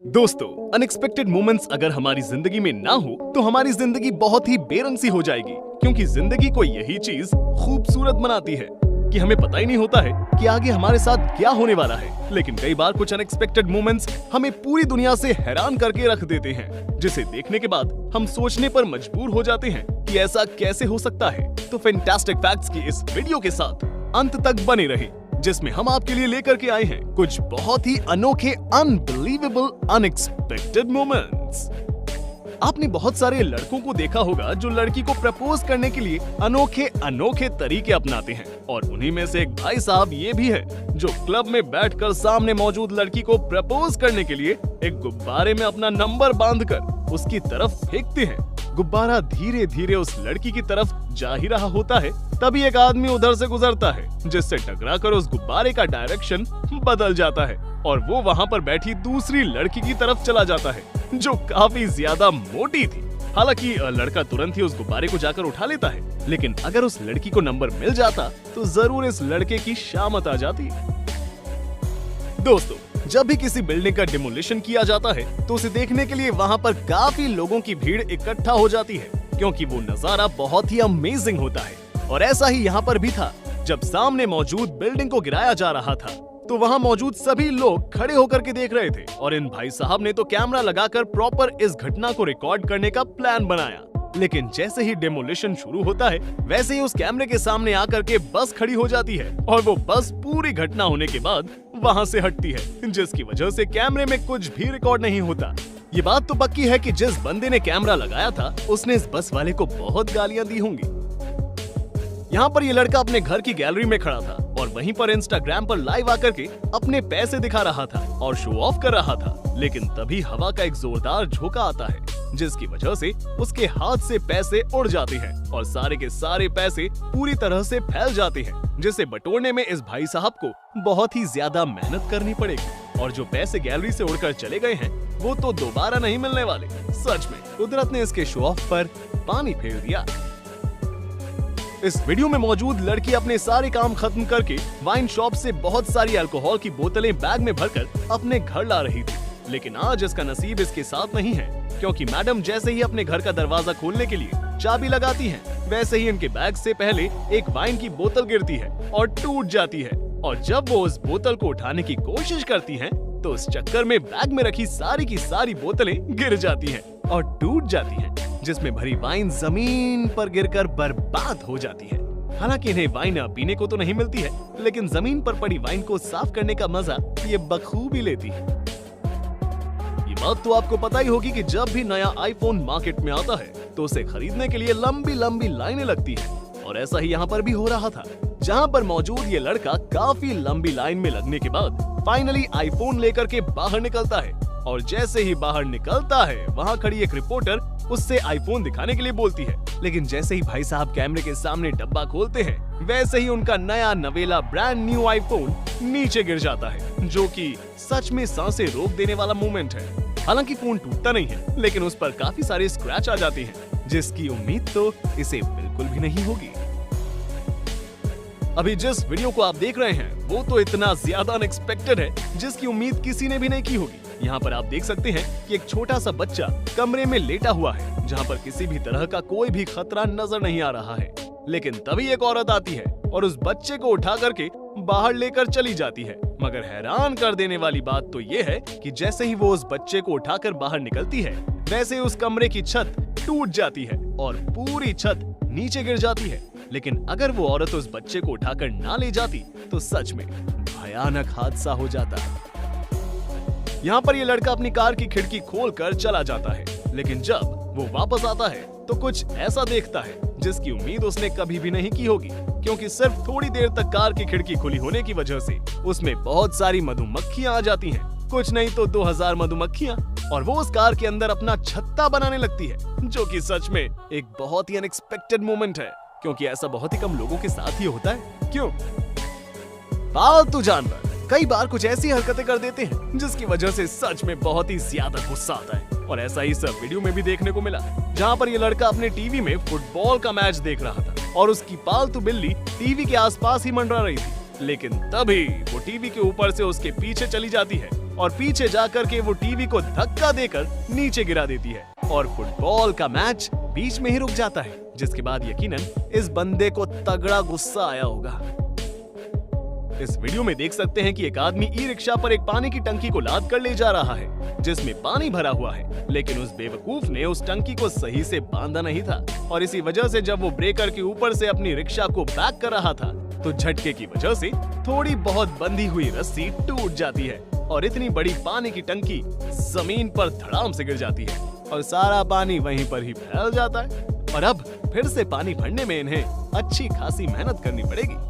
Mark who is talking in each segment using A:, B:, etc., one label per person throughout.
A: दोस्तों, unexpected moments अगर हमारी जिंदगी में ना हो तो हमारी जिंदगी बहुत ही बेरंग सी हो जाएगी, क्योंकि जिंदगी को यही चीज खूबसूरत बनाती है कि हमें पता ही नहीं होता है कि आगे हमारे साथ क्या होने वाला है। लेकिन कई बार कुछ अनएक्सपेक्टेड मोमेंट्स हमें पूरी दुनिया से हैरान करके रख देते हैं, जिसे देखने के बाद हम सोचने पर मजबूर हो जाते हैं कि ऐसा कैसे हो सकता है। तो फैंटास्टिक फैक्ट्स की इस वीडियो के साथ अंत तक बने रहे, जिसमें हम आपके लिए लेकर के आए हैं कुछ बहुत ही अनोखे, अनबिलीवेबल, अनएक्सपेक्टेड मोमेंट्स। आपने बहुत सारे लड़कों को देखा होगा जो लड़की को प्रपोज करने के लिए अनोखे अनोखे तरीके अपनाते हैं, और उन्हीं में से एक भाई साहब ये भी है जो क्लब में बैठकर सामने मौजूद लड़की को प्रपोज करने के लिए एक गुब्बारे में अपना नंबर बांधकर उसकी तरफ फेंकते हैं। गुब्बारा धीरे धीरे उस लड़की की तरफ जा ही रहा होता है, तभी एक आदमी उधर से गुजरता है, जिससे टकराकर उस गुब्बारे का डायरेक्शन बदल जाता है और वो वहाँ पर बैठी दूसरी लड़की की तरफ चला जाता है, जो काफी ज्यादा मोटी थी। हालांकि लड़का तुरंत ही उस गुब्बारे को जाकर उठा लेता है, लेकिन अगर उस लड़की को नंबर मिल जाता तो जरूर इस लड़के की शामत आ जाती। दोस्तों, जब भी किसी बिल्डिंग का डिमोलिशन किया जाता है तो उसे देखने के लिए वहाँ पर काफी लोगों की भीड़ इकट्ठा हो जाती है, क्योंकि वो नजारा बहुत ही अमेजिंग होता है। और ऐसा ही यहाँ पर भी था। जब सामने मौजूद बिल्डिंग को गिराया जा रहा था तो वहाँ मौजूद सभी लोग खड़े होकर के देख रहे थे, और इन भाई साहब ने तो कैमरा लगाकर प्रॉपर इस घटना को रिकॉर्ड करने का प्लान बनाया। लेकिन जैसे ही डेमोलिशन शुरू होता है, वैसे ही उस कैमरे के सामने आकर के बस खड़ी हो जाती है, और वो बस पूरी घटना होने के बाद वहाँ से हटती है, जिसकी वजह से कैमरे में कुछ भी रिकॉर्ड नहीं होता। ये बात तो पक्की है कि जिस बंदे ने कैमरा लगाया था उसने इस बस वाले को बहुत गालियां दी होंगी। यहाँ पर ये लड़का अपने घर की गैलरी में खड़ा था और वहीं पर इंस्टाग्राम पर लाइव आकर के अपने पैसे दिखा रहा था और शो ऑफ कर रहा था। लेकिन तभी हवा का एक जोरदार झोंका आता है, जिसकी वजह से उसके हाथ से पैसे उड़ जाते हैं और सारे के सारे पैसे पूरी तरह से फैल जाते हैं, जिसे बटोरने में इस भाई साहब को बहुत ही ज्यादा मेहनत करनी पड़ेगी। और जो पैसे गैलरी से उड़कर चले गए हैं वो तो दोबारा नहीं मिलने वाले। सच में कुदरत ने इसके शो ऑफ पर पानी फेर दिया। इस वीडियो में मौजूद लड़की अपने सारे काम खत्म करके वाइन शॉप से बहुत सारी अल्कोहल की बोतलें बैग में भरकर अपने घर ला रही थी। लेकिन आज इसका नसीब इसके साथ नहीं है, क्योंकि मैडम जैसे ही अपने घर का दरवाजा खोलने के लिए चाबी लगाती हैं, वैसे ही इनके बैग से पहले एक वाइन की बोतल गिरती है और टूट जाती है। और जब वो उस बोतल को उठाने की कोशिश करती हैं, तो उस चक्कर में बैग में रखी सारी की सारी बोतलें गिर जाती हैं और टूट जाती हैं, जिसमें भरी वाइन जमीन पर गिरकर बर्बाद हो जाती है। हालांकि इन्हें वाइन पीने को तो नहीं मिलती है, लेकिन जमीन पर पड़ी वाइन को साफ करने का मजा ये बखूबी लेती है। ये बात तो आपको पता ही होगी कि जब भी नया आईफोन मार्केट में आता है तो उसे खरीदने के लिए लंबी लंबी लाइनें लगती है, और ऐसा ही यहाँ पर भी हो रहा था, जहाँ पर मौजूद ये लड़का काफी लंबी लाइन में लगने के बाद फाइनली आईफोन लेकर के बाहर निकलता है। और जैसे ही बाहर निकलता है, वहाँ खड़ी एक रिपोर्टर उससे आईफोन दिखाने के लिए बोलती है, लेकिन जैसे ही भाई साहब कैमरे के सामने डब्बा खोलते हैं, वैसे ही उनका नया नवेला ब्रांड न्यू आईफोन नीचे गिर जाता है, जो कि सच में सांसें रोक देने वाला मोमेंट है। हालांकि फोन टूटता नहीं है, लेकिन उस पर काफी सारे स्क्रैच आ जाते हैं, जिसकी उम्मीद तो इसे बिल्कुल भी नहीं होगी। अभी जिस वीडियो को आप देख रहे हैं वो तो इतना ज्यादा अनएक्सपेक्टेड है, जिसकी उम्मीद किसी ने भी नहीं की होगी। यहाँ पर आप देख सकते हैं कि एक छोटा सा बच्चा कमरे में लेटा हुआ है, जहाँ पर किसी भी तरह का कोई भी खतरा नजर नहीं आ रहा है। लेकिन तभी एक औरत आती है और उस बच्चे को उठा करके बाहर लेकर चली जाती है। मगर हैरान कर देने वाली बात तो ये है कि जैसे ही वो उस बच्चे को उठाकर बाहर निकलती है, वैसे ही उस कमरे की छत टूट जाती है और पूरी छत नीचे गिर जाती है। लेकिन अगर वो औरत उस बच्चे को उठाकर ना ले जाती तो सच में भयानक हादसा हो जाता है। यहाँ पर ये लड़का अपनी कार की खिड़की खोलकर चला जाता है, लेकिन जब वो वापस आता है तो कुछ ऐसा देखता है जिसकी उम्मीद उसने कभी भी नहीं की होगी, क्योंकि सिर्फ थोड़ी देर तक कार की खिड़की खुली होने की वजह से उसमें बहुत सारी मधुमक्खियां आ जाती हैं, कुछ नहीं तो 2000 मधुमक्खियां, और वो उस कार के अंदर अपना छत्ता बनाने लगती है, जो कि सच में एक बहुत ही अनएक्सपेक्टेड मोमेंट है, क्योंकि ऐसा बहुत ही कम लोगों के साथ ही होता है। क्यों? पालतू जानवर कई बार कुछ ऐसी हरकतें कर देते हैं जिसकी वजह से सच में बहुत ही ज्यादा गुस्सा आता है, और ऐसा ही सब वीडियो में भी देखने को मिला, जहाँ पर ये लड़का अपने टीवी में फुटबॉल का मैच देख रहा था और उसकी पालतू बिल्ली टीवी के आसपास ही मंडरा रही थी। लेकिन तभी वो टीवी के ऊपर से उसके पीछे चली जाती है और पीछे जाकर के वो टीवी को धक्का देकर नीचे गिरा देती है और फुटबॉल का मैच बीच में ही रुक जाता है, जिसके बाद यकीनन इस बंदे को तगड़ा गुस्सा आया होगा। इस वीडियो में देख सकते हैं कि एक आदमी ई रिक्शा पर एक पानी की टंकी को लाद कर ले जा रहा है जिसमें पानी भरा हुआ है, लेकिन उस बेवकूफ ने उस टंकी को सही से बांधा नहीं था और इसी वजह से जब वो ब्रेकर के ऊपर से अपनी रिक्शा को बैक कर रहा था तो झटके की वजह से थोड़ी बहुत बंधी हुई रस्सी टूट जाती है और इतनी बड़ी पानी की टंकी जमीन पर धड़ाम से गिर जाती है और सारा पानी वहीं पर ही फैल जाता है और अब फिर से पानी भरने में इन्हें अच्छी खासी मेहनत करनी पड़ेगी।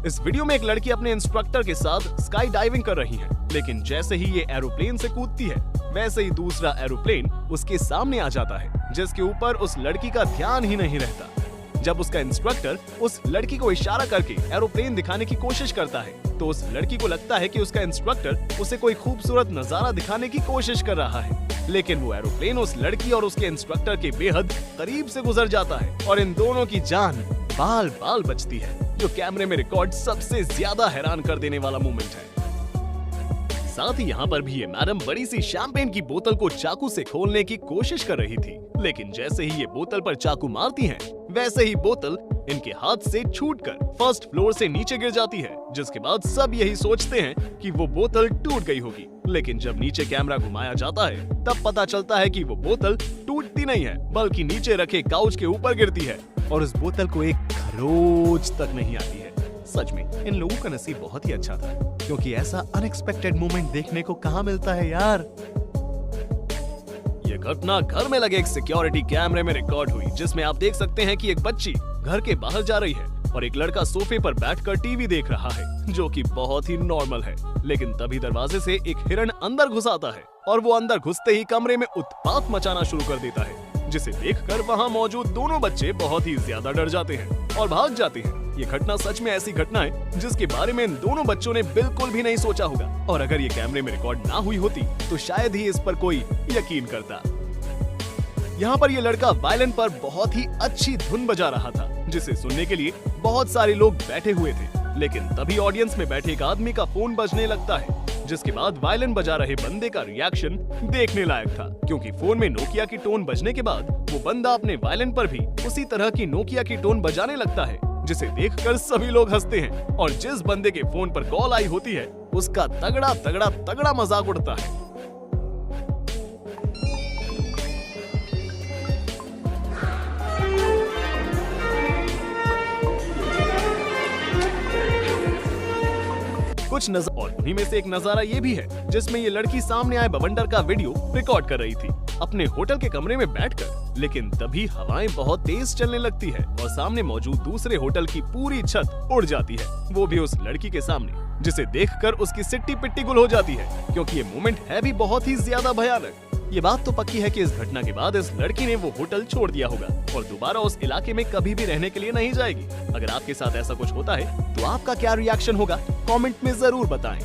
A: इस वीडियो में एक लड़की अपने इंस्ट्रक्टर के साथ स्काई डाइविंग कर रही है, लेकिन जैसे ही ये एरोप्लेन से कूदती है वैसे ही दूसरा एरोप्लेन उसके सामने आ जाता है जिसके ऊपर उस लड़की का ध्यान ही नहीं रहता। जब उसका इंस्ट्रक्टर उस लड़की को इशारा करके एरोप्लेन दिखाने की कोशिश करता है तो उस लड़की को लगता है कि उसका इंस्ट्रक्टर उसे कोई खूबसूरत नजारा दिखाने की कोशिश कर रहा है, लेकिन वो एरोप्लेन उस लड़की और उसके इंस्ट्रक्टर के बेहद करीब से गुजर जाता है और इन दोनों की जान बाल बाल बचती है, जो कैमरे में रिकॉर्ड सबसे ज्यादा हैरान कर देने वाला मोमेंट है। साथ ही यहाँ पर भी ये मैडम बड़ी सी शैंपेन की बोतल को चाकू से खोलने की कोशिश कर रही थी, लेकिन जैसे ही ये बोतल पर चाकू मारती हैं, वैसे ही बोतल इनके हाथ से छूटकर फर्स्ट फ्लोर से नीचे गिर जाती है, जिसके बाद सब यही सोचते हैं कि वो बोतल टूट गई होगी, लेकिन जब नीचे कैमरा घुमाया जाता है तब पता चलता है कि वो बोतल टूटती नहीं है बल्कि नीचे रखे काउच के ऊपर गिरती है और उस बोतल को एक खरोच तक नहीं आती है। सच में इन लोगों का नसीब बहुत ही अच्छा था, क्योंकि ऐसा अनएक्सपेक्टेड मोमेंट देखने को कहाँ मिलता है यार। ये घटना घर में लगे एक सिक्योरिटी कैमरे में रिकॉर्ड हुई, जिसमें आप देख सकते हैं कि एक बच्ची घर के बाहर जा रही है और एक लड़का सोफे पर बैठकर टीवी देख रहा है, जो कि बहुत ही नॉर्मल है। लेकिन तभी दरवाजे से एक हिरण अंदर घुस आता है और वो अंदर घुसते ही कमरे में उत्पात मचाना शुरू कर देता है, जिसे देखकर वहाँ मौजूद दोनों बच्चे बहुत ही ज्यादा डर जाते हैं और भाग जाते हैं। ये घटना सच में ऐसी घटना है जिसके बारे में इन दोनों बच्चों ने बिल्कुल भी नहीं सोचा होगा, और अगर ये कैमरे में रिकॉर्ड ना हुई होती तो शायद ही इस पर कोई यकीन करता। यहाँ पर ये लड़का वायलिन पर बहुत ही अच्छी धुन बजा रहा था, जिसे सुनने के लिए बहुत सारे लोग बैठे हुए थे, लेकिन तभी ऑडियंस में बैठे एक आदमी का फोन बजने लगता है, जिसके बाद वायलिन बजा रहे बंदे का रिएक्शन देखने लायक था, क्योंकि फोन में नोकिया की टोन बजने के बाद वो बंदा अपने वायलिन पर भी उसी तरह की नोकिया की टोन बजाने लगता है, जिसे देखकर सभी लोग हंसते हैं और जिस बंदे के फोन पर कॉल आई होती है उसका तगड़ा तगड़ा तगड़ा मजाक उड़ता है। कुछ नज़ारा, और उन्हीं में से एक नजारा ये भी है जिसमें ये लड़की सामने आए बवंडर का वीडियो रिकॉर्ड कर रही थी अपने होटल के कमरे में बैठकर, लेकिन तभी हवाएं बहुत तेज चलने लगती है और सामने मौजूद दूसरे होटल की पूरी छत उड़ जाती है, वो भी उस लड़की के सामने, जिसे देखकर उसकी सिट्टी पिट्टी गुल हो जाती है, क्योंकि ये मोमेंट है भी बहुत ही ज्यादा भयानक। ये बात तो पक्की है कि इस घटना के बाद इस लड़की ने वो होटल छोड़ दिया होगा और दोबारा उस इलाके में कभी भी रहने के लिए नहीं जाएगी। अगर आपके साथ ऐसा कुछ होता है तो आपका क्या रिएक्शन होगा, कमेंट में जरूर बताएं।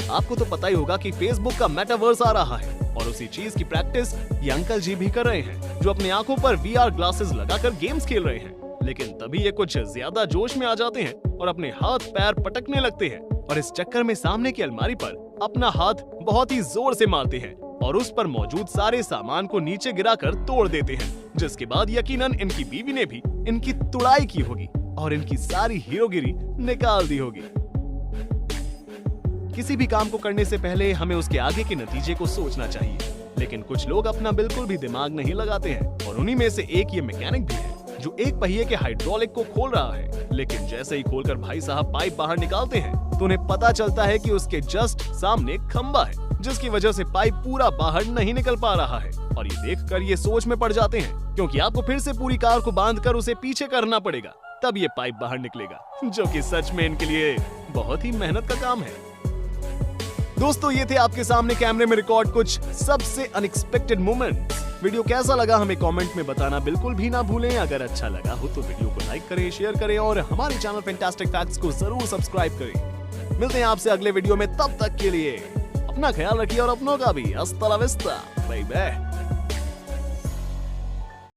A: आपको तो पता ही होगा कि फेसबुक का मेटावर्स आ रहा है और उसी चीज की प्रैक्टिस ये अंकल जी भी कर रहे हैं, जो अपनी आंखों पर VR ग्लासेस लगाकर गेम्स खेल रहे हैं। लेकिन तभी ये कुछ ज्यादा जोश में आ जाते हैं और अपने हाथ पैर पटकने लगते हैं और इस चक्कर में सामने की अलमारी पर अपना हाथ बहुत ही जोर से मारते हैं और उस पर मौजूद सारे सामान को नीचे गिराकर तोड़ देते हैं, जिसके बाद यकीनन इनकी बीवी ने भी इनकी तुड़ाई की होगी और इनकी सारी हीरोगिरी निकाल दी होगी। किसी भी काम को करने से पहले हमें उसके आगे के नतीजे को सोचना चाहिए, लेकिन कुछ लोग अपना बिल्कुल भी दिमाग नहीं लगाते हैं और उन्हीं में से एक ये मैकेनिक भी है जो एक पहिए के हाइड्रोलिक को खोल रहा है, लेकिन जैसे ही खोलकर भाई साहब पाइप बाहर निकालते हैं तो उन्हें पता चलता है कि उसके जस्ट सामने खंबा है, जिसकी वजह से पाइप पूरा बाहर नहीं निकल पा रहा है। और ये देखकर ये सोच में पड़ जाते हैं, क्योंकि आपको फिर से पूरी कार को बांधकर उसे पीछे करना पड़ेगा, तब ये पाइप बाहर निकलेगा, जो कि सच में इनके लिए बहुत ही मेहनत का काम है। दोस्तों, ये थे आपके सामने कैमरे में रिकॉर्ड कुछ सबसे अनएक्सपेक्टेड मोमेंट्स। वीडियो कैसा लगा हमें कमेंट में बताना बिल्कुल भी ना भूलें। अगर अच्छा लगा हो तो वीडियो को लाइक करें, शेयर करें और हमारे चैनल फैंटास्टिक फैक्ट्स को जरूर सब्सक्राइब करें। मिलते हैं आपसे अगले वीडियो में, तब तक के लिए अपना ख्याल रखिए और अपनों का भी। हस्ता ला विस्ता, बाय बाय।